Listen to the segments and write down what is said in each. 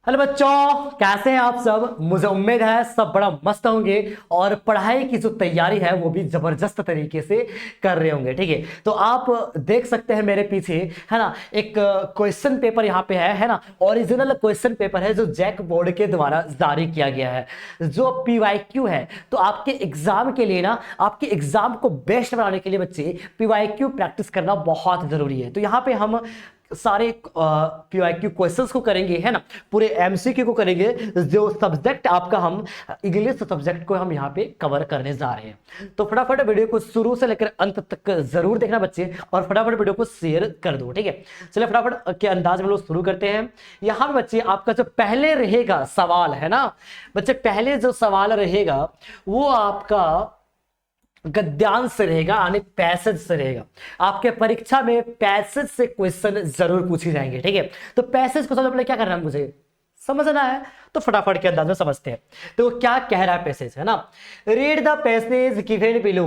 Hello बच्चों, कैसे हैं आप सब। मुझे उम्मीद है सब बड़ा मस्त होंगे और पढ़ाई की जो तैयारी है वो भी जबरदस्त तरीके से कर रहे होंगे। ठीक है, तो आप देख सकते हैं मेरे पीछे, है ना, एक क्वेश्चन पेपर यहाँ पे है ना। ओरिजिनल क्वेश्चन पेपर है जो जैक बोर्ड के द्वारा जारी किया गया है, जो पीवाईक्यू है। तो आपके एग्जाम के लिए ना, आपके एग्जाम को बेस्ट बनाने के लिए बच्चे पीवाईक्यू प्रैक्टिस करना बहुत जरूरी है। तो यहाँ पे हम सारे पीवाईक्यू क्वेश्चंस को करेंगे, है ना, पूरे एमसीक्यू को करेंगे। जो सब्जेक्ट आपका, हम इंग्लिश सब्जेक्ट को हम यहाँ पे कवर करने जा रहे हैं। तो फटाफट वीडियो को शुरू से लेकर अंत तक जरूर देखना बच्चे, और फटाफट वीडियो को शेयर कर दो। ठीक है, चलिए फटाफट के अंदाज में लोग शुरू करते हैं। यहाँ पे बच्चे आपका जो पहले रहेगा सवाल, है ना बच्चे, पहले जो सवाल रहेगा वो आपका गद्यांश से रहेगा, यानी पैसेज से रहेगा। आपके परीक्षा में पैसेज से क्वेश्चन जरूर पूछे जाएंगे। ठीक है, तो पैसेज को सबसे पहले क्या करना है, मुझे समझना है, तो फटाफट के अंदाज में समझते हैं। तो क्या कह रहा है पैसेज, है ना। Read the passage given below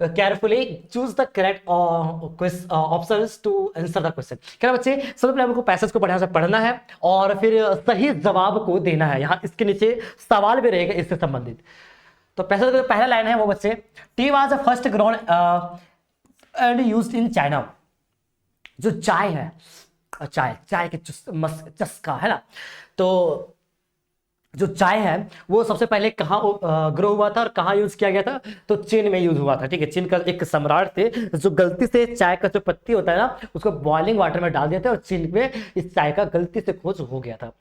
carefully, choose the correct options to answer the question. क्या बच्चे, सबसे पहले हमको पैसेज को बढ़िया से पढ़ना है और फिर सही जवाब को देना है। यहाँ इसके नीचे सवाल भी रहेगा इससे संबंधित। तो पहला लाइन है वो बच्चे, T was a first grown and used in China. जो चाय है, चाय के चस्का, है ना। तो जो चाय है वो सबसे पहले कहाँ ग्रो हुआ था और कहाँ यूज किया गया था, तो चीन में यूज हुआ था। ठीक है, चीन का एक सम्राट थे जो गलती से चाय का जो पत्ती होता है ना, उसको बॉइलिंग वाटर में डाल दिया था और चीन में इस चाय का गलती से खोज हो गया था।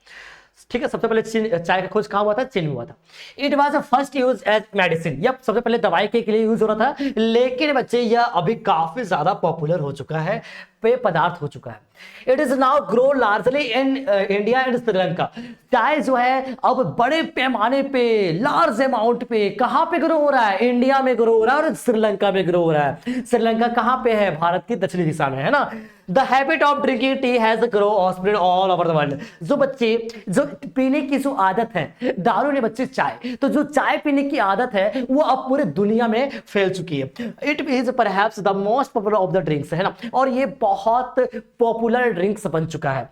ठीक है, सबसे पहले चाय का खोज कहाँ हुआ था, चीन में हुआ था। It was first use as medicine, यह सबसे पहले दवाई के लिए यूज हो रहा था, लेकिन बच्चे यह अभी काफी ज्यादा पॉपुलर हो चुका है, पेय पदार्थ हो चुका है। It is now grow largely in India and Sri Lanka. चाय जो है अब बड़े पैमाने पे, लार्ज अमाउंट पे कहां पे ग्रो हो रहा है, इंडिया में ग्रो हो रहा है और श्रीलंका में ग्रो हो रहा है। श्रीलंका कहां पे है, भारत की दक्षिणी दिशा में, है ना। The habit of drinking tea has grow और spread all over the world. जो बच्चे, जो पीने की जो आदत है, दारू ने बच्चे चाय, तो जो चाय पीने की आदत है वो अब पूरे दुनिया में फैल चुकी है। It is perhaps the most popular of the drinks, है ना, और ये बहुत पॉपुलर ड्रिंक्स बन चुका है।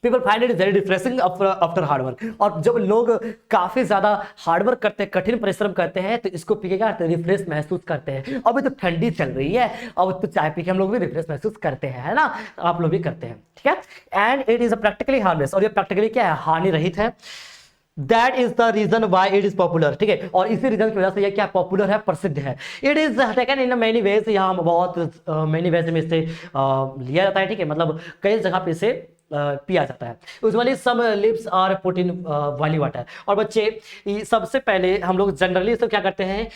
People find it very refreshing after hard work. और जब लोग काफी ज्यादा हार्ड वर्क करते हैं, कठिन परिश्रम करते हैं, तो इसको पी के क्या करते हैं, रिफ्रेश महसूस करते हैं। अभी तो ठंडी चल रही है, अब तो चाय पी के हम लोग भी रिफ्रेश महसूस करते हैं, है ना, आप लोग भी करते हैं। ठीक है, and it is practically harmless, और ये प्रैक्टिकली क्या है, हानि रहित है। That is the reason why it is popular. ठीक है, और इसी रीजन की वजह से ये क्या पॉपुलर है, प्रसिद्ध है। It is taken in many ways, यहाँ बहुत मेनी वेज में इसे लिया जाता है। ठीक है, मतलब कई जगह पे इसे पिया जाता है। Usually some leaves are put in boiling water. और बच्चे सबसे पहले हम लोग जनरली इसको क्या करते हैं,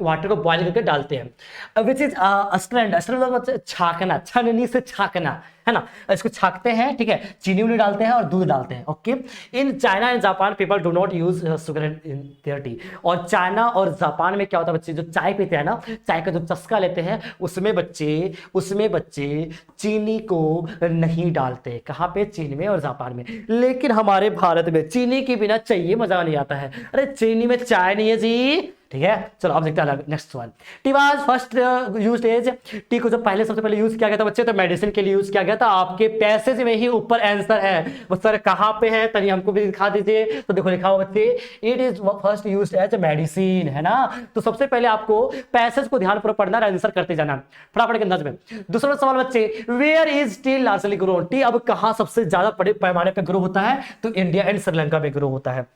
वाटर को बॉइल करके डालते हैं, विच इज अस्ट्रेंड। अस्ट्रेंड छाकना, छननी से छाकना, है ना, इसको छाकते हैं। ठीक है, चीनी उनी डालते हैं और दूध डालते हैं। Okay, in China and Japan people do not use sugar in their T. और चाइना और जापान में क्या होता है बच्चे, जो चाय पीते हैं ना, चाय का जो चस्का लेते हैं, उसमें बच्चे चीनी को नहीं डालते। कहाँ पे, चीन में और जापान में। लेकिन हमारे भारत में चीनी के बिना चाहिए मजा नहीं आता है। अरे चीनी में चाय नहीं है जी। ठीक है, चलो अब देखते हैं नेक्स्ट सवाल। Tea was first used as, tea को जब सबसे पहले यूज किया गया था बच्चे, तो मेडिसिन के लिए यूज किया गया था। आपके पैसेज में ही ऊपर आंसर है, वो सर कहां पे है, तनी हमको भी दिखा दीजिए। तो देखो लिखा हुआ बच्चे, it is first used as medicine, है ना। तो सबसे पहले आपको पैसेज को ध्यानपूर्वक पढ़ना, आंसर करते जाना फटाफट के अंदाज में। दूसरा सवाल बच्चे, where is tea largely grown. Tea अब कहां सबसे ज्यादा बड़े पैमाने पर ग्रो होता है, तो इंडिया एंड श्रीलंका में ग्रो होता है।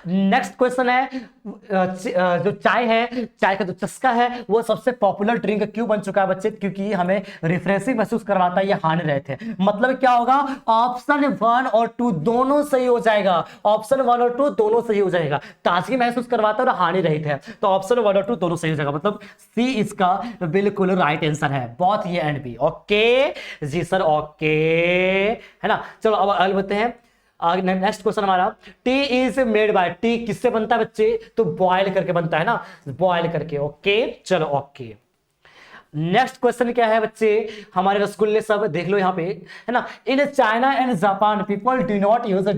नेक्स्ट क्वेश्चन है, जो चाय है, चाय का जो चस्का है, वो सबसे पॉपुलर ड्रिंक क्यों बन चुका है बच्चे, क्योंकि हमें रिफ्रेशिंग महसूस करवाता है, ये हानि रहित है। मतलब क्या होगा, ऑप्शन 1 और 2 दोनों सही हो जाएगा। ऑप्शन 1 और 2 दोनों सही हो जाएगा। ताजगी महसूस करवाता है और हानि रहित है, तो ऑप्शन 1 और 2 दोनों सही हो जाएगा। मतलब सी इसका बिल्कुल राइट आंसर है, both A and B. Okay जी सर, ओके, है ना। चलो अब आगे बढ़ते हैं। नेक्स्ट क्वेश्चन हमारा, tea is made by, tea किससे बनता है बच्चे, तो बॉयल करके बनता है ना, बॉयल करके। ओके, चलो ओके। नेक्स्ट क्वेश्चन क्या है बच्चे, हमारे रसगुल्ले सब देख लो यहाँ पे, है ना। In China and Japan people do not use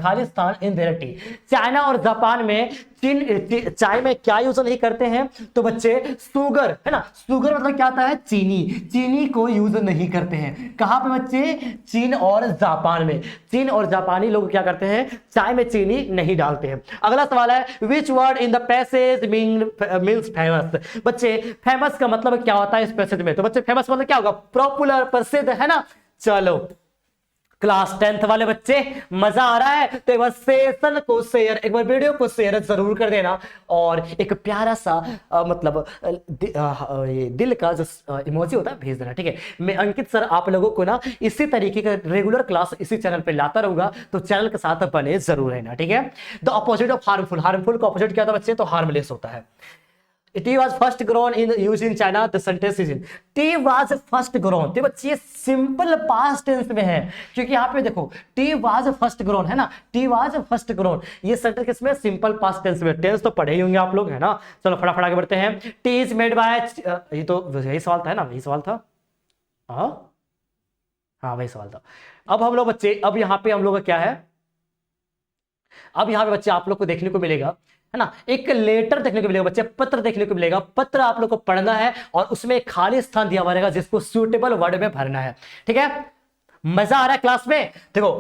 Khalistan in their T. China और जापान में चाय में क्या यूज नहीं करते हैं, तो बच्चे शुगर, है ना। शुगर मतलब क्या आता है, चीनी, चीनी को यूज नहीं करते हैं। कहां पे बच्चे, चीन और जापान में। चीन और जापानी लोग क्या करते हैं, चाय में चीनी नहीं डालते हैं। अगला सवाल है, which word in the passage means famous. बच्चे फेमस का मतलब क्या होता है इस पैसेज में, तो बच्चे फेमस मतलब क्या होगा, पॉपुलर, प्रसिद्ध, है ना। चलो क्लास 10th वाले बच्चे मजा आ रहा है तो एक बार सेशन को शेयर, एक बार वीडियो को शेयर जरूर कर देना, और एक प्यारा सा मतलब ये दिल का जो इमोजी होता है भेज देना, ठीक है। मैं अंकित सर आप लोगों को ना इसी तरीके का रेगुलर क्लास इसी चैनल पे लाता रहूंगा, तो चैनल के साथ बने जरूर रहना, ठीक है। The opposite of harmful, harmful का अपोजिट क्या था बच्चे, तो हार्मलेस होता है। Tea was first grown in used in China. The sentence is in tea was first grown. तो बच्चे सिंपल पास्ट टेंस में है, क्योंकि यहाँ पे देखो टी वाज फर्स्ट ग्रोन, है ना, टी वाज फर्स्ट ग्रोन, ये सेंटेंस किसमें, सिंपल पास्ट टेंस में। टेंस तो पढ़े ही होंगे आप लोग, है ना। चलो फटाफट आगे बढ़ते हैं। टी इज मेड बाय, ये तो यही सवाल था, है ना, वही सवाल था, हाँ वही सवाल था। अब हम लोग बच्चे, अब यहाँ पे हम लोग का क्या है, अब यहाँ पे बच्चे आप लोग को देखने को मिलेगा, है ना, एक लेटर देखने को मिलेगा बच्चे, पत्र देखने को मिलेगा। पत्र आप लोग को पढ़ना है और उसमें एक खाली स्थान दिया हुआ रहेगा जिसको सूटेबल वर्ड में भरना है, ठीक है। मजा आ रहा है क्लास में, देखो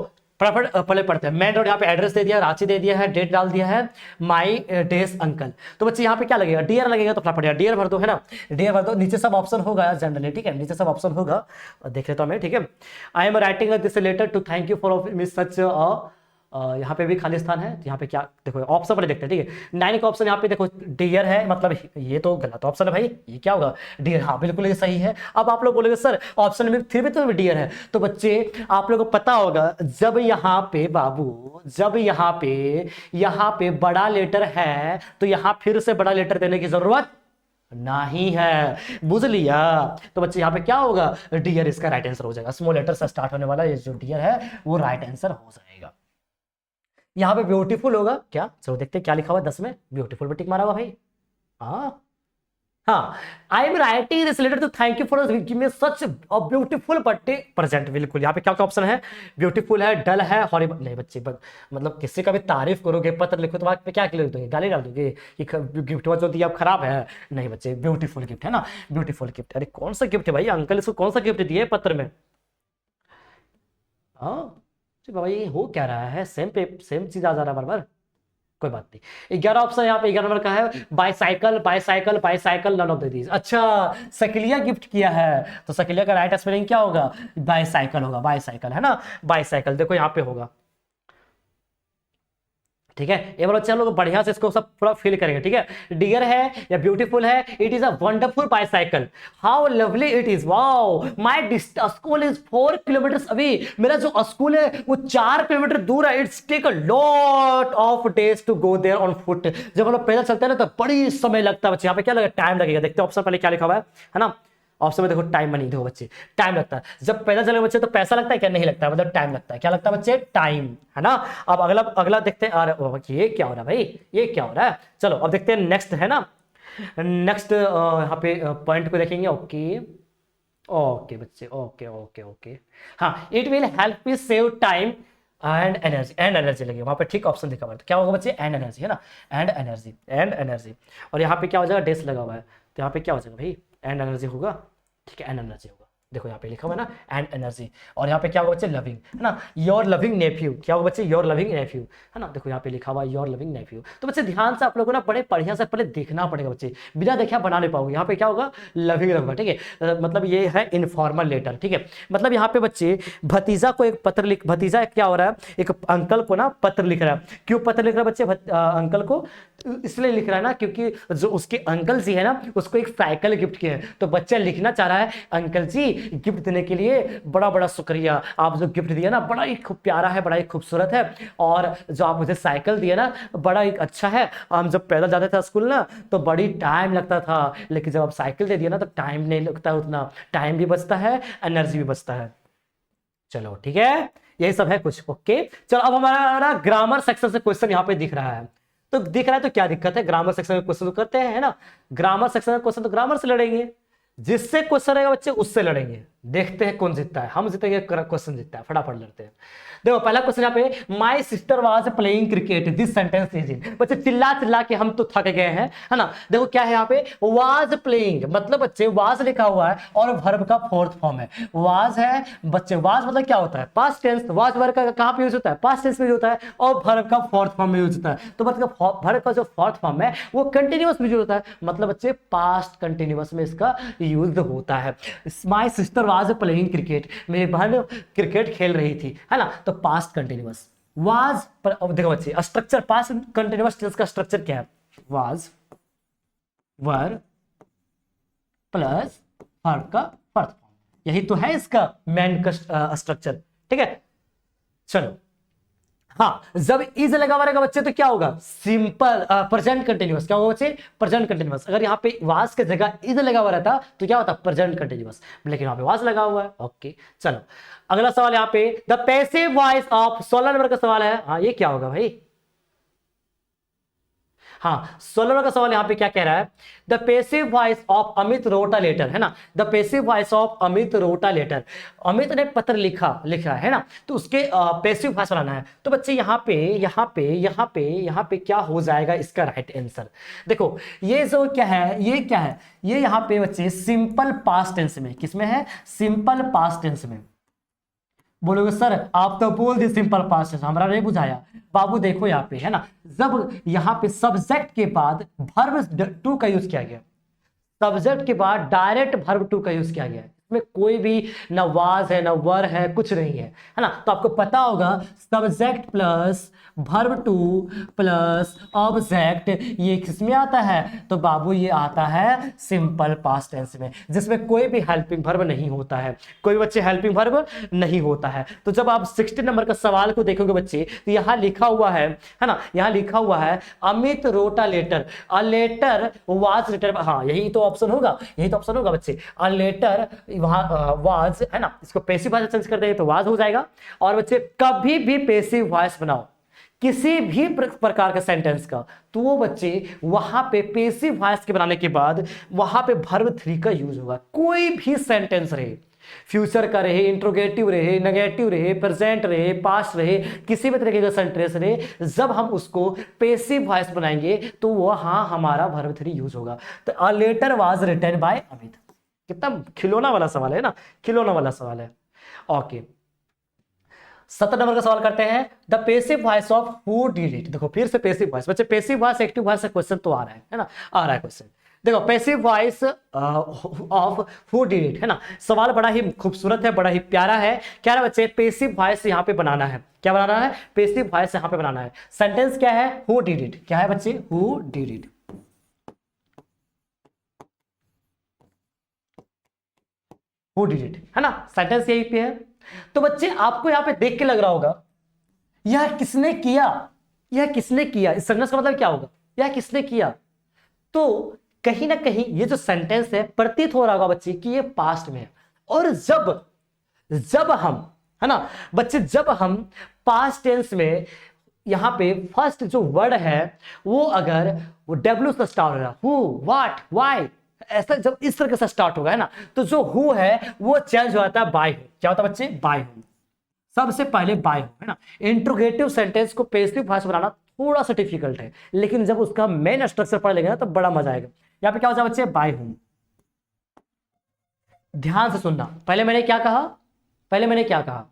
फटाफट पहले पढ़ते हैं। मैन रोड, यहाँ पे एड्रेस दे दिया, रांची दे दिया है, डेट डाल दिया है, माई डेस अंकल। तो बच्चे यहाँ पे क्या लगेगा, डियर लगेगा, तो फटाफट डियर भर दो, है ना, डियर भर दो। नीचे सब ऑप्शन होगा जनरली, ठीक है, नीचे सब ऑप्शन होगा, देख लेता हूं मैं, ठीक है। I am writing this letter to thank you for miss such, यहाँ पे भी खाली स्थान है, यहाँ पे क्या देखो ऑप्शन पर देखते हैं, ठीक है। 9 का ऑप्शन यहाँ पे देखो डियर है, मतलब ये तो गलत ऑप्शन है भाई, ये क्या होगा, डियर, हाँ बिल्कुल ये सही है। अब आप लोग बोलेंगे सर ऑप्शन में फिर भी तो डियर है, तो बच्चे आप लोगों को पता होगा जब यहाँ पे बाबू, जब यहाँ पे बड़ा लेटर है तो यहाँ फिर से बड़ा लेटर देने की जरूरत नहीं है, बुझ लिया। तो बच्चे यहाँ पे क्या होगा, डियर इसका राइट आंसर हो जाएगा। स्मॉल लेटर से स्टार्ट होने वाला ये जो डियर है वो राइट आंसर हो जाएगा। यहाँ पे ब्यूटीफुल होगा क्या, चलो देखते हैं क्या लिखा हुआ है 10 में, ब्यूटीफुल पे टिक मारा हुआ भाई, हाँ हाँ। I am writing this letter to thank you for giving me such a beautiful birthday present, बिल्कुल। यहाँ पे क्या क्या ऑप्शन है, ब्यूटीफुल है, डल है, हॉरिबल नहीं बच्चे, मतलब किसी का भी तारीफ करोगे, पत्र लिखो तो वहां पे क्या लिख दोगे, गाली डाल दोगे कि गिफ्ट जो दिया अब खराब है, नहीं बच्चे ब्यूटीफुल गिफ्ट है ना, ब्यूटीफुल गिफ्ट। अरे कौन सा गिफ्ट है भाई, अंकल इसको कौन सा गिफ्ट दिए पत्र में, हाँ बाबा ये हो क्या रहा है, सेम पे सेम चीज आ जा रहा है बार बार, कोई बात नहीं। 11 ऑप्शन यहाँ पे 11 नंबर का है, bicycle, bicycle, bicycle, none of these. अच्छा साइकिलिया गिफ्ट किया है, तो साइकिलिया का राइट स्पेलिंग क्या होगा, बाईसाइकिल होगा, बाईसाइकिल, है ना, बाईसाइकिल देखो यहाँ पे होगा, ठीक है। ये बार चलो बढ़िया से इसको सब पूरा फील करेंगे, ठीक है। डियर है या ब्यूटीफुल है, it is a wonderful bicycle, how lovely it is, wow my school is 4 kilometre away, मेरा जो स्कूल है वो 4 किलोमीटर दूर है, it's take a lot of days to go there on foot. जब हम लोग पैदल चलते हैं ना तो बड़ी समय लगता है बच्चे, यहाँ पे क्या लगेगा, टाइम लगेगा। देखते हैं ऑप्शन पहले क्या लिखा हुआ है ना, ऑप्शन में देखो टाइम मनी, देखो बच्चे टाइम लगता है, जब पैदल चले बच्चे तो पैसा लगता है क्या, नहीं लगता है, मतलब टाइम लगता है, क्या लगता है बच्चे, टाइम, है ना। अब अगला अगला देखते हैं, अरे ये क्या हो रहा है भाई, ये क्या हो रहा है, चलो अब देखते हैं नेक्स्ट, है ना। नेक्स्ट यहाँ पे पॉइंट को देखेंगे, ओके ओके बच्चे, ओके ओके ओके, हाँ, it will help you save time and energy, and energy लगे वहां पे, ठीक ऑप्शन दिखा हुआ है, तो क्या होगा बच्चे, एंड एनर्जी, है ना, एंड एनर्जी, एंड एनर्जी। और यहाँ पे क्या हो जाएगा, डेस लगा हुआ है, तो यहाँ पे क्या हो जाएगा भाई, एंड एनर्जी होगा, ठीक है, एंड एनर्जी होगा, देखो यहाँ पे लिखा हुआ है ना, एंड एनर्जी। और यहाँ पे क्या होगा बच्चे, लविंग, है ना, योर लविंग नेफ्यू, क्या होगा बच्चे, योर लविंग नेफ्यू, है ना, देखो यहाँ पे लिखा हुआ है योर लविंग नेफ्यू। तो बच्चे ध्यान से आप लोगों को ना बड़े बढ़िया से पहले देखना पड़ेगा बच्चे, बिना देखा बना नहीं पाओगे। यहाँ पे क्या होगा, लविंग होगा, ठीक है, मतलब ये है इनफॉर्मल लेटर, ठीक है। मतलब यहाँ पे बच्चे भतीजा को एक पत्र लिख, भतीजा क्या हो रहा है, एक अंकल को ना पत्र लिख रहा है। क्यों पत्र लिख रहा है बच्चे, अंकल को इसलिए लिख रहा है ना क्योंकि जो उसके अंकल जी है ना उसको एक साइकिल गिफ्ट किए हैं, तो बच्चा लिखना चाह रहा है, अंकल जी गिफ्ट देने के लिए बड़ा बड़ा शुक्रिया, आप जो गिफ्ट दिया ना बड़ा ही खूब प्यारा है, बड़ा ही खूबसूरत है, और जो आप मुझे साइकिल दिए ना बड़ा ही अच्छा है। हम जब पैदल जाते थे स्कूल ना तो बड़ी टाइम लगता था, लेकिन जब आप साइकिल दे दिया ना तो टाइम नहीं लगता, उतना टाइम भी बचता है, एनर्जी भी बचता है। चलो ठीक है, यही सब है कुछ, ओके। चलो अब हमारा ग्रामर सेक्शन से क्वेश्चन यहाँ पे दिख रहा है, तो क्या दिक्कत है, ग्रामर सेक्शन में क्वेश्चन तो करते हैं, है ना, ग्रामर सेक्शन में क्वेश्चन तो ग्रामर से लड़ेंगे, जिससे क्वेश्चन रहेगा बच्चे उससे लड़ेंगे, देखते हैं कौन जीतता है, हम जीतेंगे क्वेश्चन जीतता है, फटाफट लड़ते हैं। देखो पहला क्वेश्चन यहाँ पे, my sister was playing cricket, this sentence is in. बच्चे चिल्ला चिल्ला के हम तो थक गए हैं, है ना। देखो क्या है यहाँ पे, वाज प्लेइंग, मतलब बच्चे वाज लिखा हुआ है और वर्ब का फोर्थ फॉर्म है, वाज है बच्चे। वाज मतलब क्या होता है, पास्ट टेंस। वाज वर्ब का कहां पे यूज होता है, पास्ट टेंस में यूज होता है, और वर्ब का फोर्थ फॉर्म में यूज होता है। तो मतलब वर्ब का जो फोर्थ फॉर्म है वो कंटिन्यूअस में यूज होता है, मतलब बच्चे पास्ट कंटिन्यूअस में इसका यूज होता है। My sister was playing cricket, मेरी बहन क्रिकेट खेल रही थी, है ना। तो पास्ट कंटिन्यूअस वाज पर, अब देखो बच्चे स्ट्रक्चर पास्ट कंटिन्यूअस टेंस का स्ट्रक्चर क्या है, वाज वर्ब प्लस वर्ब का फोर्थ फॉर्म, यही तो है इसका मेन स्ट्रक्चर, ठीक है। चलो हाँ, जब इज लगा हुआ रहेगा बच्चे तो क्या होगा, सिंपल प्रेजेंट कंटिन्यूअस। क्या होगा बच्चे, प्रेजेंट कंटिन्यूअस। अगर यहाँ पे वाज के जगह इज लगा हुआ रहता तो क्या होता, प्रेजेंट कंटिन्यूअस, लेकिन यहाँ पे वाज लगा हुआ है। ओके चलो अगला सवाल यहाँ पे, the passive voice of, 16 number का सवाल है। हाँ ये क्या होगा भाई, हाँ 16 नंबर का सवाल यहाँ पे क्या कह रहा है, the passive voice of Amit wrote a letter, है ना। The passive voice of Amit wrote a letter, Amit ने पत्र लिखा है ना, तो उसके पैसिव वॉइस बनाना है। तो बच्चे यहाँ पे क्या हो जाएगा इसका राइट आंसर। देखो ये जो क्या है, ये यहाँ पे बच्चे सिंपल पास्ट टेंस में, किसमें है, सिंपल पास्ट टेंस में। बोलोगे सर आप तो बोल दी सिंपल पास्ट टेंस, हमारा नहीं बुझाया। बाबू देखो यहाँ पे, है ना, जब यहाँ पे सब्जेक्ट के बाद वर्ब टू का यूज किया गया, सब्जेक्ट के बाद डायरेक्ट वर्ब टू का यूज किया गया है, इसमें कोई भी ना वाज है ना वर है, कुछ नहीं है, है ना। तो आपको पता होगा subject plus verb two plus object, ये किसमें आता है, तो बाबू ये आता है सिंपल पास्ट टेंस में, जिसमें कोई भी हेल्पिंग वर्ब नहीं होता है, कोई बच्चे हेल्पिंग वर्ब नहीं होता है। तो जब आप 16 नंबर का सवाल को देखोगे बच्चे, तो यहाँ लिखा हुआ है ना, यहाँ लिखा हुआ है Amit wrote a letter, a letter was written, हाँ यही तो ऑप्शन होगा, यही तो ऑप्शन होगा बच्चे। अ लेटर वहां वाज, है ना, इसको पैसिव वॉइस चेंज कर देंगे तो वाज हो जाएगा। और बच्चे कभी भी पैसिव वॉइस बनाओ किसी भी प्रकार का सेंटेंस का, तो वो बच्चे वहां पे पैसिव वॉइस के बनाने के बाद वहां पे वर्ब थ्री का यूज होगा। कोई भी सेंटेंस रहे, फ्यूचर का रहे, इंट्रोगेटिव रहे, नेगेटिव रहे, प्रेजेंट रहे, पास्ट रहे, किसी भी तरीके का सेंटेंस रहे, जब हम उसको पैसिव वॉइस बनाएंगे तो वहां हमारा वर्ब थ्री यूज होगा। तो a letter was written by Amit, कितना खिलौना वाला सवाल है ना, खिलौना वाला सवाल है। ओके 17 नंबर का सवाल करते हैं, the passive voice of who did it. देखो फिर से पैसिव वॉइस, बच्चे पैसिव वॉइस एक्टिव वॉइस से क्वेश्चन तो आ रहा है ना, आ रहा है क्वेश्चन। देखो passive voice of who did it, है ना। सवाल बड़ा ही खूबसूरत है, बड़ा ही प्यारा है। क्या है बच्चे, पैसिव वॉइस यहाँ पे बनाना है, क्या बनाना है, पैसिव वॉइस यहाँ पे बनाना है। सेंटेंस क्या है, हु डिड इट, क्या है बच्चे, who did it, who did it, है ना, सेंटेंस यही पे है। तो बच्चे आपको यहां पे देख के लग रहा होगा यह किसने किया, यह किसने किया, इस सेंटेंस का मतलब क्या होगा, यह किसने किया। तो कहीं ना कहीं ये जो सेंटेंस है प्रतीत हो रहा होगा बच्चे कि ये पास्ट में है। और जब हम, है ना बच्चे, जब हम पास्ट टेंस में यहां पे फर्स्ट जो वर्ड है वो अगर वो डब्ल्यू से स्टार्ट हो रहा, हु, व्हाट, व्हाई, ऐसा जब इस तरह से स्टार्ट होगा, है ना, तो जो हु है वो चेंज हो जाता है बाय हु। क्या होता है बच्चे, बाय हु, सबसे पहले बाय हु, है ना। इंट्रोगेटिव सेंटेंस को पैसिव वॉइस बनाना थोड़ा सा डिफिकल्ट है, लेकिन जब उसका मेन स्ट्रक्चर पढ़ लेंगे ना तो बड़ा मजा आएगा। यहाँ पे क्या होता है बच्चे, बाय हु। ध्यान से सुनना, पहले मैंने क्या कहा,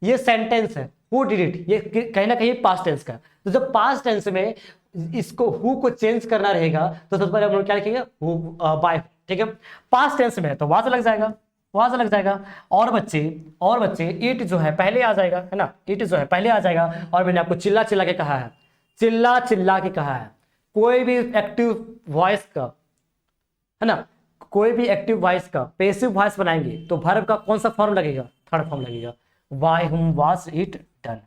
ये सेंटेंस है हु डिड इट, ये कहीं ना कहीं पास्ट टेंस का। तो जब पास्ट टेंस में इसको हु को चेंज करना रहेगा तो सबसे पहले हम लोग क्या लिखेंगे, हु बाय, ठीक है। पास्ट टेंस में है तो वाज लग जाएगा, वाज लग जाएगा। और बच्चे इट जो है पहले आ जाएगा, है ना, इट जो है पहले आ जाएगा। और मैंने आपको चिल्ला चिल्ला के कहा है, चिल्ला चिल्ला के कहा है, कोई भी एक्टिव वॉइस का, है ना, कोई भी एक्टिव वॉइस का पैसिव वॉइस बनाएंगे तो वर्ब का कौन सा फॉर्म लगेगा, थर्ड फॉर्म लगेगा, by whom was it done.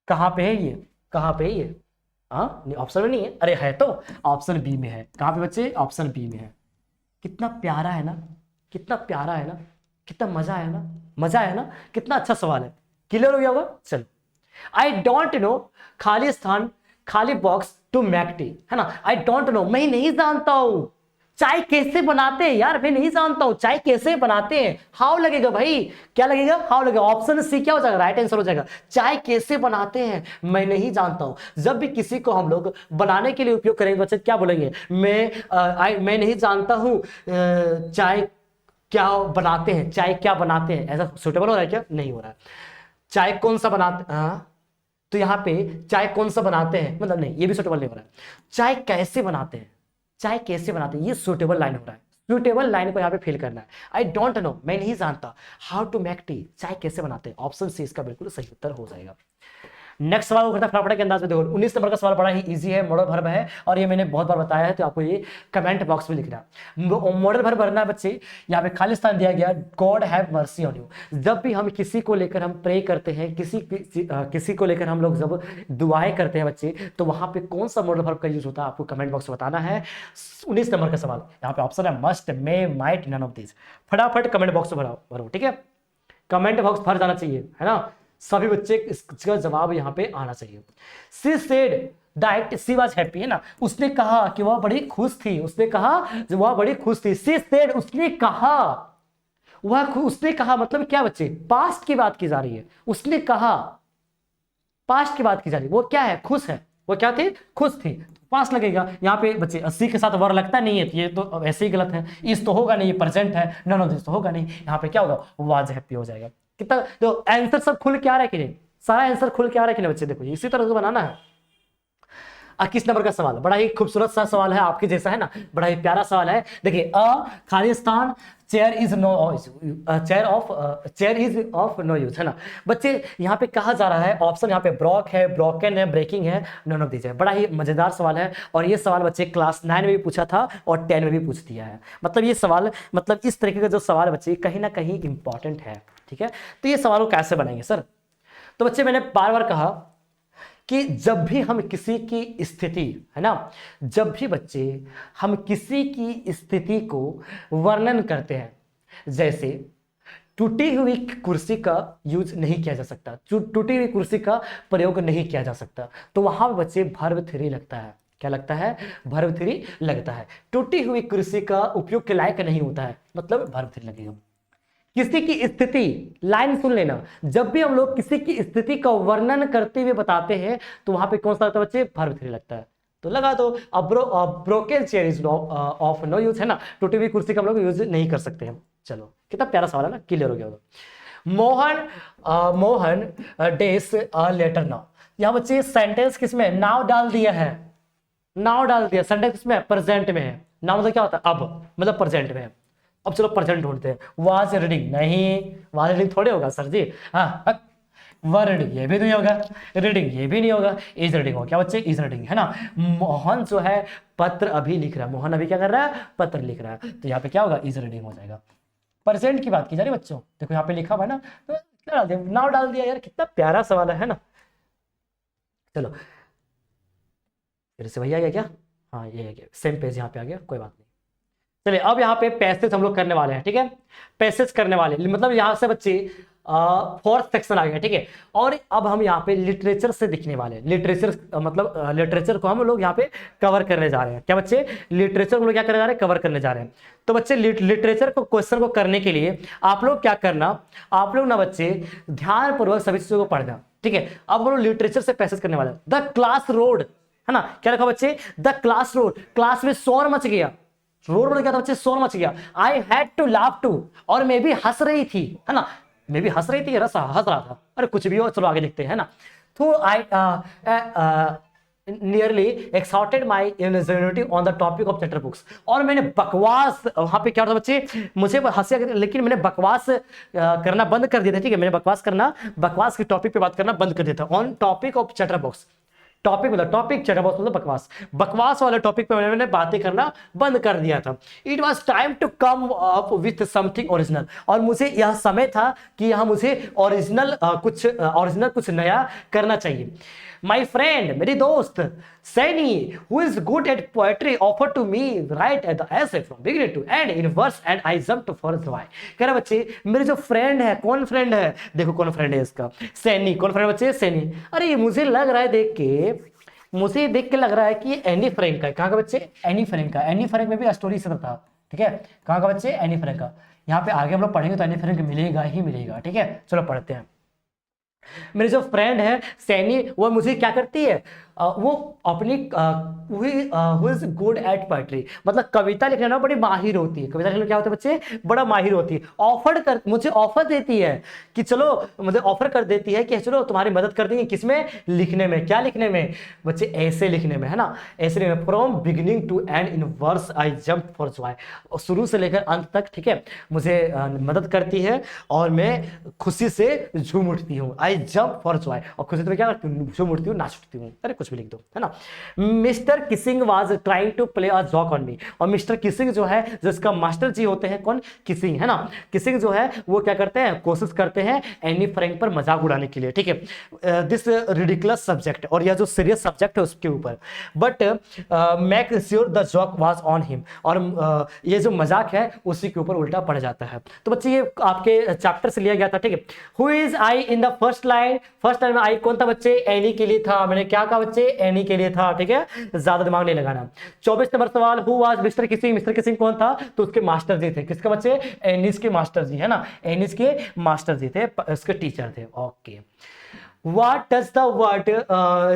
कहां पे है ये, कहां पे है ये, हाँ ऑप्शन में नहीं है, अरे है तो ऑप्शन बी में है। कहां पे बच्चे, ऑप्शन बी में है। कितना प्यारा है ना, कितना प्यारा है ना, कितना मजा है ना, मजा है ना, कितना अच्छा सवाल है। क्लियर हो गया होगा। चलो, आई डोंट नो, खाली स्थान, खाली बॉक्स टू मैक टी, है ना। आई डोंट नो, मैं नहीं जानता हूं, चाय कैसे बनाते हैं यार, मैं नहीं जानता हूं चाय कैसे बनाते हैं। हाउ लगेगा भाई, क्या लगेगा, हाउ लगेगा। ऑप्शन सी क्या हो जाएगा, राइट आंसर हो जाएगा। चाय कैसे बनाते हैं मैं नहीं जानता हूं। जब भी किसी को हम लोग बनाने के लिए उपयोग करेंगे बच्चे क्या बोलेंगे, मैं नहीं जानता हूं चाय क्या बनाते हैं, चाय क्या बनाते हैं। ऐसा सुटेबल हो रहा है क्या, नहीं हो रहा है। चाय कौन सा बनाते, तो यहां पे चाय कौन सा बनाते हैं मतलब नहीं, ये भी सुटेबल नहीं हो रहा है। चाय कैसे बनाते हैं, चाय कैसे बनाते हैं, ये सुटेबल लाइन हो रहा है। सुटेबल लाइन को यहां पे फिल करना है। आई डोंट नो, मैं नहीं जानता। हाउ टू मेक टी, चाय कैसे बनाते हैं। ऑप्शन सी इसका बिल्कुल सही उत्तर हो जाएगा। नेक्स्ट सवाल करता फटाफट के अंदाज में देखो। 19 नंबर का सवाल बड़ा ही इजी है, मॉडल वर्ब है और ये मैंने बहुत बार बताया है, तो आपको ये कमेंट बॉक्स में लिखना। मॉडल वर्ब भरना है बच्चे। यहाँ पे खाली स्थान दिया गया, God have mercy on you. जब भी हम किसी को लेकर हम प्रे करते हैं, किसी को लेकर हम लोग जब दुआएं करते हैं बच्चे, तो वहां पे कौन सा मॉडल वर्ब का यूज होता है आपको कमेंट बॉक्स में बताना है। 19 नंबर का सवाल, यहाँ पे ऑप्शन है must, may, might, none of this. फटाफट कमेंट बॉक्स में भरो, ठीक है। कमेंट बॉक्स भर जाना चाहिए, है ना। सभी बच्चे इसका जवाब यहां पे आना चाहिए। She said that she was happy, है ना। उसने कहा कि वह बड़ी खुश थी। उसने कहा वह बड़ी खुश थी। सी सेड, उसने कहा, उसने कहा मतलब क्या बच्चे, पास्ट की बात की जा रही है। उसने कहा, पास्ट की बात की जा रही है। वो क्या है, खुश है। वो क्या थे, खुश थी। पास लगेगा यहाँ पे बच्चे। 80 के साथ वर लगता नहीं है, तो ये तो ऐसे ही गलत है। इस तो होगा नहीं, ये प्रेजेंट है। नन ऑफ दिस तो होगा नहीं। यहाँ पे क्या होगा, वाज हैप्पी हो जाएगा। कितना तो आंसर सब खुल के आ रहा है कि नहीं, सारा आंसर खुल के आ रहा है कि नहीं बच्चे। देखो इसी तरह से बनाना है। 21 नंबर का सवाल बड़ा ही खूबसूरत सा सवाल है, आपके जैसा है ना, बड़ा ही प्यारा सवाल है। देखिए, खाली स्थान, chair is of no use, है ना बच्चे। यहाँ पे कहा जा रहा है, ऑप्शन यहाँ पे ब्रॉक है, ब्रोकन है, ब्रेकिंग है, नन ऑफ दिस है। बड़ा ही मजेदार सवाल है और ये सवाल बच्चे क्लास 9 में भी पूछा था और 10 में भी पूछ दिया है। मतलब ये सवाल, मतलब इस तरीके का जो सवाल बच्चे कहीं ना कहीं इंपॉर्टेंट है, ठीक है। तो ये सवाल को कैसे बनाएंगे सर, तो बच्चे मैंने बार बार कहा कि जब भी हम किसी की स्थिति, है ना, जब भी बच्चे हम किसी की स्थिति को वर्णन करते हैं, जैसे टूटी हुई कुर्सी का यूज नहीं किया जा सकता, टूटी हुई कुर्सी का प्रयोग नहीं किया जा सकता, तो वहां बच्चे वर्ब थ्री लगता है। क्या लगता है, वर्ब थ्री लगता है। टूटी हुई कुर्सी का उपयोग के लायक नहीं होता है, मतलब वर्ब थ्री लगेगा। किसी की स्थिति, लाइन सुन लेना, जब भी हम लोग किसी की स्थिति का वर्णन करते हुए बताते हैं तो वहां पे कौन सा लगता है बच्चे, वर्ब थ्री लगता है। तो लगा दो, broken chair is of no use, है ना। टूटी हुई कुर्सी का हम लोग यूज नहीं कर सकते हैं। चलो कितना प्यारा सवाल है ना, क्लियर हो गया होगा। Mohan days a letter now. यहां बच्चे सेंटेंस किसमें, नाउ डाल दिया है, नाउ डाल दिया। सेंटेंस किसमें, प्रेजेंट में है। नाउ मतलब क्या होता है, अब, मतलब प्रेजेंट में है। अब चलो प्रेजेंट ढूंढते हैं। वाज रीडिंग, नहीं वाज रीडिंग थोड़े होगा सर जी। हाँ, वर रीडिंग ये भी नहीं होगा, रीडिंग ये भी नहीं होगा, इज रीडिंग होगा। क्या बच्चे, इज रीडिंग, है ना। मोहन जो है पत्र अभी लिख रहा है, मोहन अभी क्या कर रहा है, पत्र लिख रहा है, तो यहाँ पे क्या होगा, इज रीडिंग हो जाएगा। प्रेजेंट की बात की जा रही है बच्चों, देखो यहाँ पे लिखा हुआ है ना, तो क्या डाल दिया, नाउ डाल दिया यार। कितना प्यारा सवाल है ना। चलो फिर से वही आ गया क्या, हाँ ये आ गया, सेम पेज यहाँ पे आ गया, कोई बात नहीं। चलिए अब यहाँ पे पैसेज हम लोग करने वाले हैं, ठीक है। पैसेज करने वाले मतलब यहाँ से बच्चे फोर्थ सेक्शन आ गया, ठीक है। और अब हम यहाँ पे लिटरेचर से दिखने वाले हैं। लिटरेचर मतलब लिटरेचर को हम लोग यहाँ पे कवर करने जा रहे हैं। क्या बच्चे, लिटरेचर को लोग क्या करने जा रहे हैं, कवर करने जा रहे हैं। तो बच्चे लिटरेचर को क्वेश्चन को करने के लिए आप लोग क्या करना, आप लोग ना बच्चे ध्यानपूर्वक सभी चीजों को पढ़ना, ठीक है। अब हम लोग लिटरेचर से पैसेज करने वाले हैं। द क्लास रोड, है ना, क्या रखा बच्चे, द क्लास रोड, क्लास में शोर मच गया। रोड बोल क्या था बच्चे, शोर मच गया। I had to laugh too, और मैं भी हंस रही थी, है ना, मैं भी हंस रही थी, हंस रहा था, अरे कुछ भी हो, चलो आगे देखते हैं, है ना। तो I nearly exhausted my ingenuity on the topic of chapter books, और मैंने बकवास, वहां पे क्या होता बच्चे, मुझे हंसी, लेकिन मैंने बकवास करना बंद कर दिया था, ठीक है। मैंने बकवास के टॉपिक पे बात करना बंद कर दिया था, on topic of chapter books. Topic मतलब टॉपिक, चैटर बॉक्स मतलब बकवास वाले टॉपिक पे मैंने बातें करना बंद कर दिया था। It was time to come up with something original, और मुझे यह समय था कि यह मुझे ओरिजिनल कुछ नया करना चाहिए। माई फ्रेंड, मेरी दोस्त Saini, who is good at poetry, offer to me write at the essay from beginning to end in verse and I jumped for joy. कह रहा बच्चे, मेरे जो फ्रेंड है, कौन फ्रेंड है, देखो कौन फ्रेंड है इसका, सैनी। कौन फ्रेंड बच्चे, सैनी। अरे मुझे लग रहा है देख के, मुझे ये देख के लग रहा है कि एनी फ्रैंक का है। कहाँ का बच्चे? एनी फ्रैंक का। एनी फ्रैंक में भी स्टोरी से था, ठीक है। कहाँ का बच्चे? एनी फ्रैंक का। यहाँ पे आगे हम लोग पढ़ेंगे तो एनी फ्रैंक मिलेगा ही मिलेगा, ठीक है। चलो पढ़ते हैं। मेरी जो फ्रेंड है सैनी, वो मुझे क्या करती है, वो अपनी who is good at poetry, मतलब कविता लिखने में बड़ी माहिर होती है। कविता लिखने में क्या होता है बच्चे? बड़ा माहिर होती है। मुझे ऑफर देती है कि चलो, मुझे ऑफर कर देती है कि चलो तुम्हारी मदद कर देंगे, किसमें? लिखने में। क्या लिखने में बच्चे? ऐसे लिखने में, है ना। ऐसे लिखने में। From beginning to end in verse I jump for joy, शुरू से लेकर अंत तक, ठीक है, मुझे मदद करती है और मैं खुशी से झूम उठती हूँ। आई जंप फॉर जॉय, और खुशी से मैं क्या करती हूँ? झूम उठती हूँ, नाच उठती हूँ। अरे कुछ भी लिख दो, है ना। Mr Keesing was trying to play a joke on me, और मिस्टर किसिंग जो है, जिसका मास्टर जी होते हैं कौन? किसिंग, है ना। किसिंग जो है वो क्या करते हैं? कोशिश करते हैं एनी फ्रैंक पर मजाक उड़ाने के लिए, ठीक है, दिस रिडिकुलस सब्जेक्ट, और यह जो सीरियस सब्जेक्ट है उसके ऊपर। But make sure the joke was on him, और ये जो मजाक है उसी के ऊपर उल्टा पड़ जाता है। तो बच्चे ये आपके चैप्टर से लिया गया था, ठीक है। Who is I in the first line? First line में आई कौन था बच्चे? एनी के लिए था। मैंने क्या कहा बच्चे? एनी के लिए था, ठीक है, ज्यादा दिमाग नहीं लगाना। 24 नंबर सवाल, who was mister Keesing? Mister Keesing कौन था? तो उसके मास्टर जी थे। किसके बच्चे? एनिस के मास्टर जी, है ना। एनिस के मास्टर जी थे, उसके टीचर थे। Okay, what does the word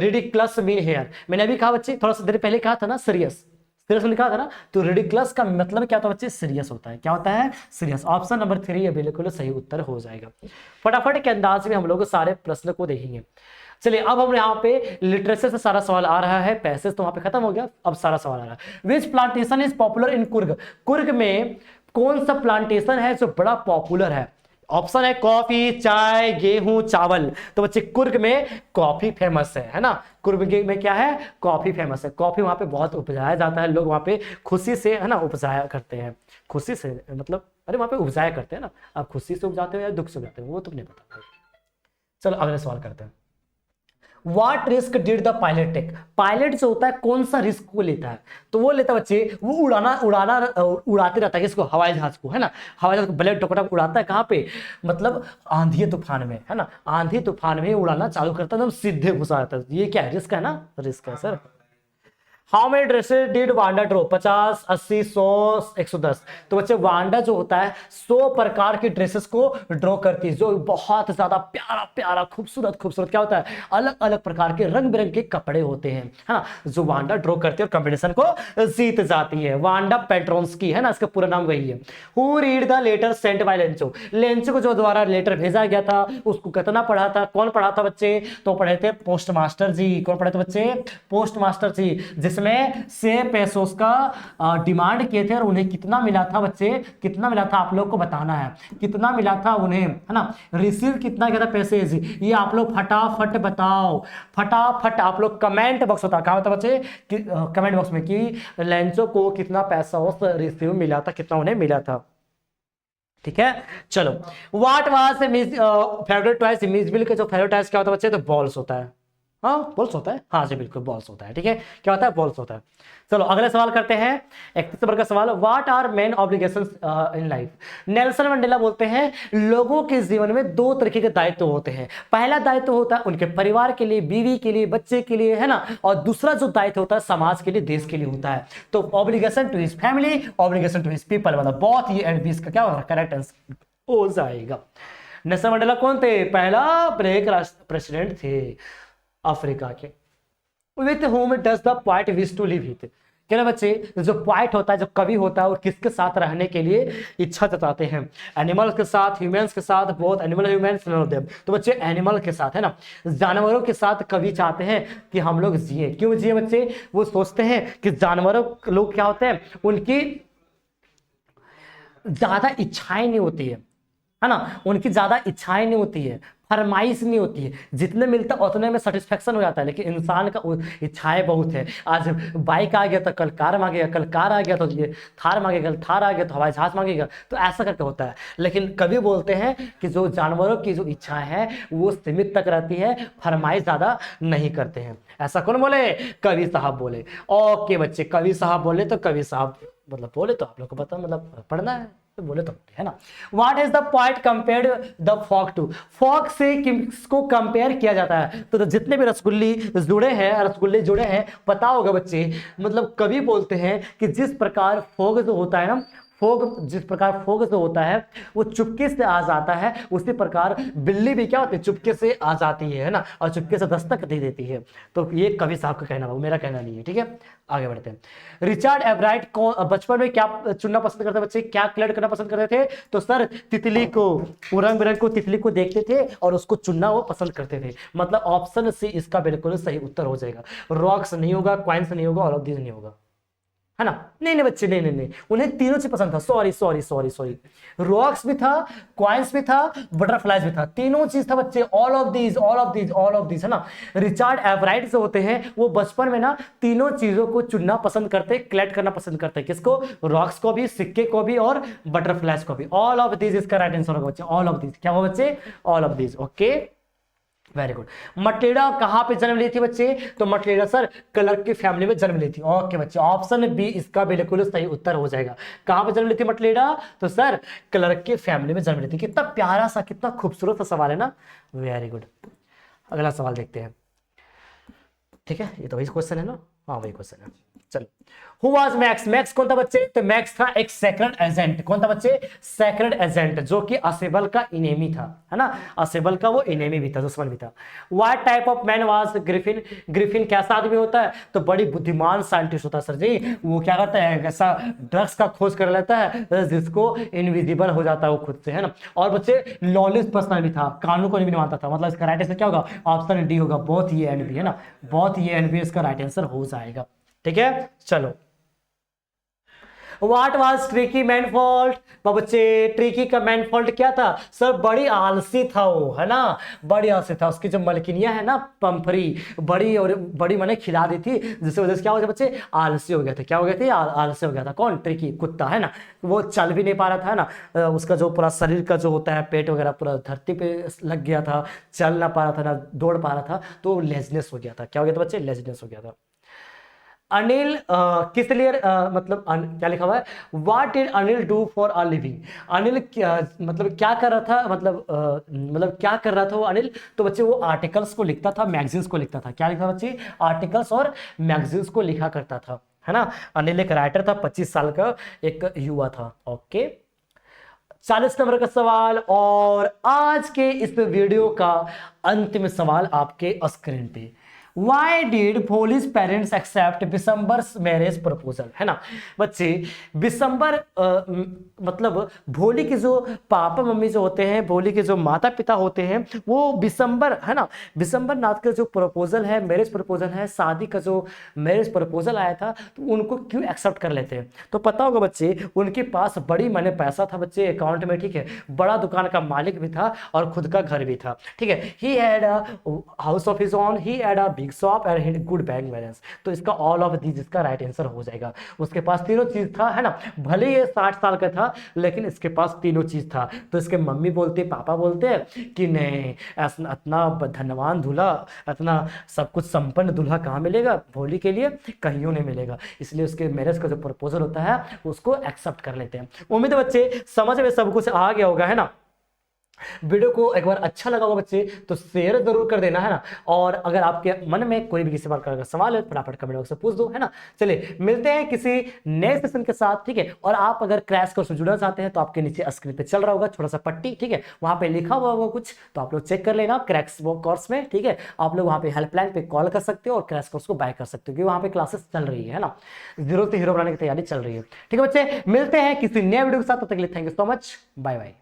ridiculous mean here? मैंने अभी कहा बच्चे, थोड़ा सा देर पहले कहा था ना, सीरियस। सीरियस लिखा था ना, तो रिडिकुलस का मतलब क्या होता है बच्चे? सीरियस होता है। क्या होता है? सीरियस। ऑप्शन नंबर 3 ये बिल्कुल सही उत्तर हो जाएगा। फटाफट के अंदाज में हम लोग सारे प्रश्न को देखेंगे। चलिए, अब हम यहाँ पे लिटरेचर से सारा सवाल आ रहा है, पैसेज तो वहां पे खत्म हो गया, अब सारा सवाल आ रहा है। Which plantation is popular in Coorg? Coorg में कौन सा प्लांटेशन है जो बड़ा पॉपुलर है? ऑप्शन है कॉफी, चाय, गेहूं, चावल। तो बच्चे कुर्ग में कॉफी फेमस है ना। कुर्ग में क्या है? कॉफी फेमस है। कॉफी वहां पे बहुत उपजाया जाता है, लोग वहां पे खुशी से, है ना, उपजाया करते हैं। खुशी से मतलब, अरे वहां पे उपजाया करते हैं ना। आप खुशी से उपजाते हो या दुख से करते हो वो तो नहीं पता। चलो अगले सवाल करते हैं। What risk did the pilot take? Pilot जो होता है कौन सा रिस्क को लेता है? तो वो लेता बच्चे, वो उड़ाते रहता है किसको? हवाई जहाज को, है ना। हवाई जहाज को ब्लेड टोकटा उड़ाता है कहाँ पे? मतलब आंधी तूफान में, है ना। आंधी तूफान में उड़ाना चालू करता है, एकदम सीधे घुसा जाता है। ये क्या है? रिस्क है ना, रिस्क है sir. How many dresses did Wanda draw? 50, 80, 100, 110। तो बच्चे वांडा जो होता है 100 प्रकार की ड्रेसेस को ड्रॉ करती है, जो बहुत ज्यादा प्यारा प्यारा खूबसूरत खूबसूरत क्या होता है? अलग अलग प्रकार के रंग बिरंगे के कपड़े होते हैं, है ना, जो वांडा ड्रॉ करती है और कंपटीशन को जीत जाती है। वांडा पेट्रोन्स्की, है ना, इसका पूरा नाम वही है। Who read the letter sent by Lencho? Lencho को जो द्वारा लेटर भेजा गया था उसको कितना पढ़ा था? कौन पढ़ा था बच्चे? तो पढ़े थे पोस्ट मास्टर जी। कौन पढ़े थे बच्चे? पोस्ट मास्टर जी, जिसमें 100 पेसोस का डिमांड किए थे और उन्हें कितना मिला था बच्चे? कितना मिला था आप लोग को बताना है, कितना मिला था उन्हें, है ना। रिसीव कितना किया था पैसे, ये आप लोग फटाफट बताओ। फटाफट आप लोग कमेंट बॉक्स बताओ। क्या होता बच्चे? कमेंट बॉक्स में कि लेंचो को कितना पैसा रिसीव मिला था, कितना उन्हें मिला था, ठीक है। चलो, व्हाट वाज फेवरेट टॉयज? मिसबिल का जो फेवरेट टॉयज क्या होता है बच्चे? तो बॉल्स होता है। हाँ बॉल्स होता है, हाँ जी बिल्कुल बॉल्स होता है, ठीक है। क्या होता है? बॉल्स होता है। चलो अगले सवाल करते हैं। 31 नंबर का सवाल, what are main obligations in life? Nelson Mandela बोलते हैं लोगों के जीवन में 2 तरीके के दायित्व होते हैं। पहला दायित्व होता है उनके परिवार के लिए, बीवी के लिए, बच्चे के लिए, है ना। और दूसरा जो दायित्व होता है समाज के लिए, देश के लिए होता है। तो obligation to his family, obligation to his people, मतलब बहुत ही एंड बीस का क्या होगा? करेक्ट आंसर हो जाएगा। नेल्सन मंडेला कौन थे? पहला ब्लैक प्रेसिडेंट थे अफ्रीका के। With whom does the poet wish to live with? क्या ना बच्चे, जो पोएट होता है, जो कवि होता है, और किसके साथ रहने के लिए इच्छा जताते हैं? एनिमल्स के साथ, ह्यूमंस के साथ, both animal humans none of them. तो बच्चे एनिमल के साथ, है ना, जानवरों के साथ कवि चाहते हैं कि हम लोग जिए। क्यों जिए बच्चे? वो सोचते हैं कि जानवरों लोग क्या होते हैं, उनकी ज्यादा इच्छाएं नहीं होती है ना, उनकी ज्यादा इच्छाएं नहीं होती है, फरमाइश नहीं होती है, जितने मिलता है उतने में सेटिस्फेक्शन हो जाता है। लेकिन इंसान का इच्छाएं बहुत है। आज बाइक आ गया तो कल कार मांगेगा, कल कार आ गया तो ये थार मांगेगा, कल थार आ गया तो हवाई जहाज मांगेगा, तो ऐसा करके होता है। लेकिन कभी बोलते हैं कि जो जानवरों की जो इच्छाएं हैं वो सीमित तक रहती है, फरमाइश ज्यादा नहीं करते हैं। ऐसा कौन बोले? कवि साहब बोले। ओके बच्चे, कवि साहब बोले तो कवि साहब मतलब बोले तो आप लोग को पता, मतलब पढ़ना है, तो बोले तो है ना। What is the point compared the fog to, fog से किसको कंपेयर किया जाता है, तो जितने भी रसगुल्ले जुड़े हैं पता होगा बच्चे, मतलब कवि बोलते हैं कि जिस प्रकार फॉग जो होता है ना, जिस प्रकार फोग जो होता है वो चुपके से आ जाता है, उसी प्रकार बिल्ली भी क्या होती है, चुपके से आ जाती है ना, और चुपके से दस्तक दे देती है। तो ये कवि साहब का कहना, मेरा कहना नहीं है, ठीक है। आगे बढ़ते हैं। रिचर्ड एवराइट को बचपन में क्या चुनना पसंद करते बच्चे, क्या कलेक्ट करना पसंद करते थे, तो सर तितली को, रंग बिरंग को तितली को देखते थे और उसको चुनना वो पसंद करते थे। मतलब ऑप्शन सी इसका बिल्कुल सही उत्तर हो जाएगा। रॉक्स नहीं होगा, क्वाइंस नहीं होगा, ऑल ऑफ दीज नहीं होगा, है ना। नहीं बच्चे, नहीं, उन्हें तीनों चीज पसंद था। सॉरी, रॉक्स भी था, क्वाइंस भी था, बटरफ्लाइज भी था, तीनों चीज था बच्चे। ऑल ऑफ दीज, है ना। रिचर्ड एवराइट जो होते हैं वो बचपन में ना तीनों चीजों को चुनना पसंद करते, कलेक्ट करना पसंद करते। किसको, रॉक्स को भी, सिक्के को भी और बटरफ्लाइज को भी। ऑल ऑफ दीज इसका राइट आंसर होगा बच्चे। ऑल ऑफ दीज क्या होगा बच्चे, all of these. Okay, very good. Matilda कहां पे जन्म ली थी बच्चे, तो मटलेडा सर क्लर्क की फैमिली में जन्म ली थी। ओके बच्चे, ऑप्शन बी इसका बिल्कुल सही उत्तर हो जाएगा। कहां पे जन्म ली थी मटलेडा, तो सर क्लर्क की फैमिली में जन्म ली थी। कितना प्यारा सा, कितना खूबसूरत सा सवाल है ना। Very good. अगला सवाल देखते हैं, ठीक है। ये तो वही क्वेश्चन है ना, हाँ वही क्वेश्चन है। चलो, हु वाज मैक्स, मैक्स कौन था बच्चे, तो मैक्स था एक सेक्रेड एजेंट। कौन था बच्चे, सेक्रेड एजेंट, जो कि असेबल का इनेमी था, है ना। असेबल का वो इनेमी भी था, दुश्मन भी था। What type of man was Griffin, Griffin कैसा आदमी होता है, तो बड़ी बुद्धिमान साइंटिस्ट होता है सर जी। वो क्या करता है, ऐसा ड्रग्स का खोज कर लेता है जिसको इनविजिबल हो जाता है वो खुद से, है ना। और बच्चे लॉलेस पर्सन भी था, कानून को नहीं मानता था। मतलब इसका राइट आंसर क्या होगा, ऑप्शन डी होगा, बोथ ये एंड बी, है ना। बोथ ये एंड बी इसका राइट आंसर हो जाएगा, ठीक है। चलो, What was tricky man fault, बच्चे ट्रिकी का मैन फॉल्ट क्या था सर, बड़ी आलसी था वो, है ना, बड़ी आलसी था। उसकी जो मलकिनियां है ना पंफरी, बड़ी और बड़ी मैंने खिला दी थी, जिसकी वजह से क्या हो गया बच्चे, आलसी हो गया था। क्या हो गया था, आलसी हो गया था। कौन, ट्रिकी कुत्ता, है ना। वो चल भी नहीं पा रहा था ना, उसका जो पूरा शरीर का जो होता है पेट वगैरह पूरा धरती पे लग गया था, चल ना पा रहा था ना दौड़ पा रहा था, तो लेजनेस हो गया था। क्या हो गया था बच्चे, लेजनेस हो गया था। अनिल किस लिए मतलब क्या लिखा हुआ है, what did Anil do for a living, Anil क्या मतलब क्या कर रहा था, मतलब क्या कर रहा था वो अनिल, तो बच्चे वो आर्टिकल्स को लिखता था, मैगजीन्स को लिखता था। क्या लिखा था बच्चे, आर्टिकल्स और मैगजीन्स को लिखा करता था, है ना। अनिल एक राइटर था, 25 साल का एक युवा था। ओके, 40 नंबर का सवाल और आज के इस वीडियो का अंतिम सवाल आपके स्क्रीन पे। Why did Bholi's parents accept Bishambar's marriage proposal, है ना बच्चे। बिशंबर मतलब भोली के जो पापा मम्मी जो होते हैं, भोली के जो माता पिता होते हैं, वो बिशंबर, है ना, बिशंबर नाथ का जो प्रपोजल है, मैरिज प्रपोजल है, शादी का जो मैरिज प्रपोजल आया था, तो उनको क्यों एक्सेप्ट कर लेते हैं, तो पता होगा बच्चे उनके पास बड़ी माने पैसा था बच्चे अकाउंट में, ठीक है। बड़ा दुकान का मालिक भी था और खुद का घर भी था, ठीक है। He had a house of his own, he had a big shop and good bank balance. तो इसका ऑल ऑफ दीज इसका राइट आंसर हो जाएगा। उसके पास तीनों चीज था, है ना। भले ये 60 साल का था लेकिन इसके पास तीनों चीज था। तो इसके मम्मी बोलते, पापा बोलते कि नहीं, इतना धनवान दूल्हा, इतना सब कुछ संपन्न दूल्हा कहाँ मिलेगा भोली के लिए, कहीं नहीं मिलेगा। इसलिए उसके मैरिज का जो प्रपोजल होता है उसको एक्सेप्ट कर लेते हैं। उम्मीद है बच्चे समझ में सब कुछ आ गया होगा, है ना। वीडियो को एक बार अच्छा लगा होगा बच्चे तो शेयर जरूर कर देना, है ना। और अगर आपके मन में कोई भी किसी प्रकार का सवाल है फटाफट कमेंट बॉक्स में पूछ दो, है ना। चलिए मिलते हैं किसी नए सेशन के साथ, ठीक है। और आप अगर क्रैश कोर्स से जुड़ना चाहते हैं तो आपके नीचे स्क्रीन पे चल रहा होगा छोटा सा पट्टी, ठीक है, वहां पे लिखा हुआ होगा कुछ, तो आप लोग चेक कर लेना क्रैश कोर्स में, ठीक है। आप लोग वहां पे हेल्पलाइन पे कॉल कर सकते हो और क्रैश कोर्स को बाय कर सकते हो, क्योंकि वहां पे क्लासेस चल रही है ना, जीरो से हीरो बनाने की तैयारी चल रही है, ठीक है बच्चे। मिलते हैं किसी नए वीडियो के साथ, तब तक के लिए thank you so much, bye bye.